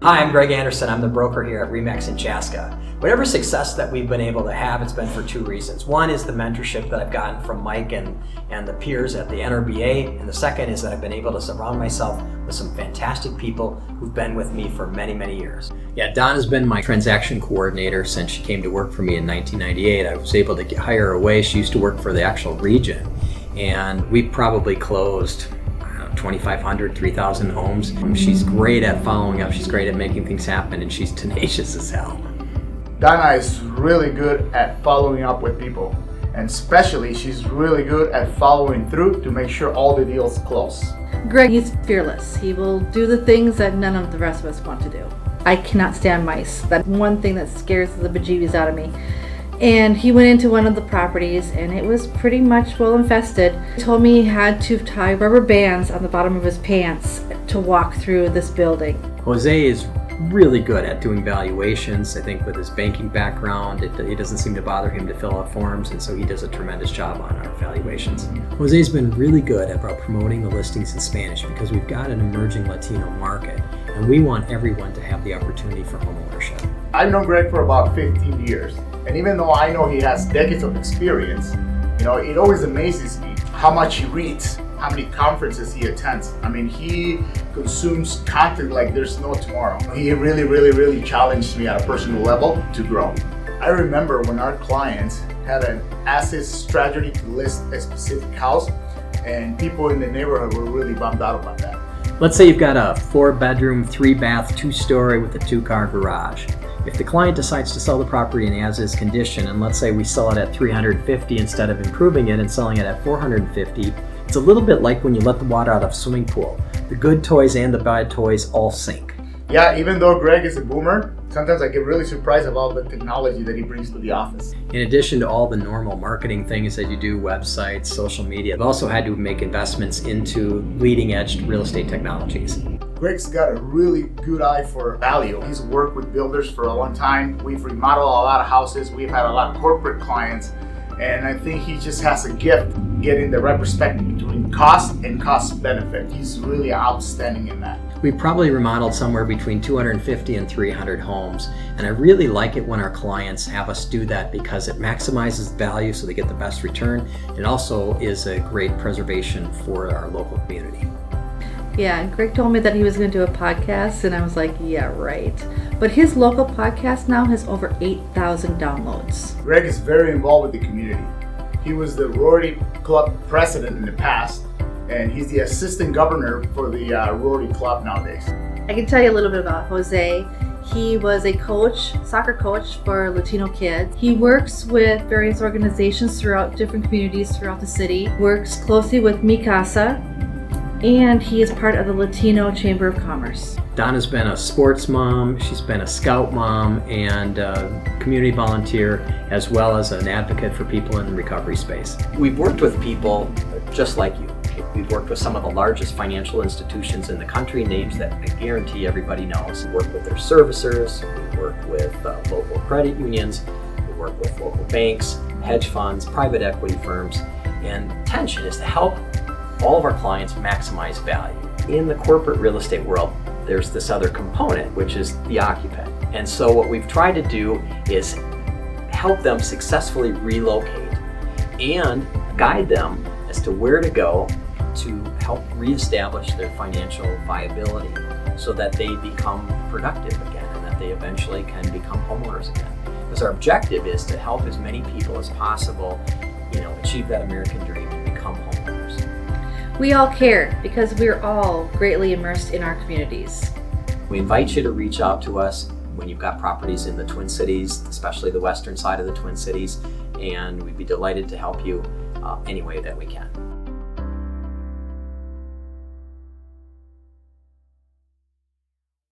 Hi, I'm Greg Anderson. I'm the broker here at RE/MAX in Chaska. Whatever success that we've been able to have, it's been for two reasons. One is the mentorship that I've gotten from Mike and the peers at the NRBA, and the second is that I've been able to surround myself with some fantastic people who've been with me for many, many years. Yeah, Dawn has been my transaction coordinator since she came to work for me in 1998. I was able to hire her away. She used to work for the actual region, and we probably closed 2,500, 3,000 homes. She's great at following up, she's great at making things happen, and she's tenacious as hell. Donna is really good at following up with people, and especially she's really good at following through to make sure all the deals close. Greg, he's fearless. He will do the things that none of the rest of us want to do. I cannot stand mice. That's one thing that scares the bejeebies out of me. And he went into one of the properties and it was pretty much well infested. He told me he had to tie rubber bands on the bottom of his pants to walk through this building. Jose is really good at doing valuations. I think with his banking background, it doesn't seem to bother him to fill out forms, and so he does a tremendous job on our valuations. Jose's been really good about promoting the listings in Spanish because we've got an emerging Latino market, and we want everyone to have the opportunity for home ownership. I've known Greg for about 15 years, and even though I know he has decades of experience, it always amazes me how much he reads, how many conferences he attends. I mean, he consumes content like there's no tomorrow. He really challenged me at a personal level to grow. I remember when our clients had an asset strategy to list a specific house, and people in the neighborhood were really bummed out about that. Let's say you've got a 4-bedroom, 3-bath, 2-story with a 2-car garage. If the client decides to sell the property in as-is condition, and let's say we sell it at $350 instead of improving it and selling it at $450, it's a little bit like when you let the water out of a swimming pool. The good toys and the bad toys all sink. Yeah, even though Greg is a boomer, sometimes I get really surprised about the technology that he brings to the office. In addition to all the normal marketing things that you do, websites, social media, I've also had to make investments into leading-edge real estate technologies. Greg's got a really good eye for value. He's worked with builders for a long time. We've remodeled a lot of houses. We've had a lot of corporate clients. And I think he just has a gift getting the right perspective between cost and cost benefit. He's really outstanding in that. We probably remodeled somewhere between 250 and 300 homes, and I really like it when our clients have us do that because it maximizes value so they get the best return. It also is a great preservation for our local community. Yeah, Greg told me that he was going to do a podcast, and I was like, yeah, right. But his local podcast now has over 8,000 downloads. Greg is very involved with the community. He was the Rotary Club president in the past, and he's the assistant governor for the Rotary Club nowadays. I can tell you a little bit about Jose. He was a coach, soccer coach for Latino kids. He works with various organizations throughout different communities throughout the city, works closely with Mi Casa, and he is part of the Latino Chamber of Commerce. Donna's been a sports mom, she's been a scout mom and a community volunteer, as well as an advocate for people in the recovery space. We've worked with people just like you. We've worked with some of the largest financial institutions in the country, names that I guarantee everybody knows. We work with their servicers, we work with local credit unions, we work with local banks, hedge funds, private equity firms, and intention is to help all of our clients maximize value. In the corporate real estate world, there's this other component, which is the occupant. And so what we've tried to do is help them successfully relocate and guide them as to where to go to help reestablish their financial viability so that they become productive again and that they eventually can become homeowners again. Because our objective is to help as many people as possible, achieve that American dream and become homeowners. We all care because we're all greatly immersed in our communities. We invite you to reach out to us when you've got properties in the Twin Cities, especially the western side of the Twin Cities, and we'd be delighted to help you any way that we can.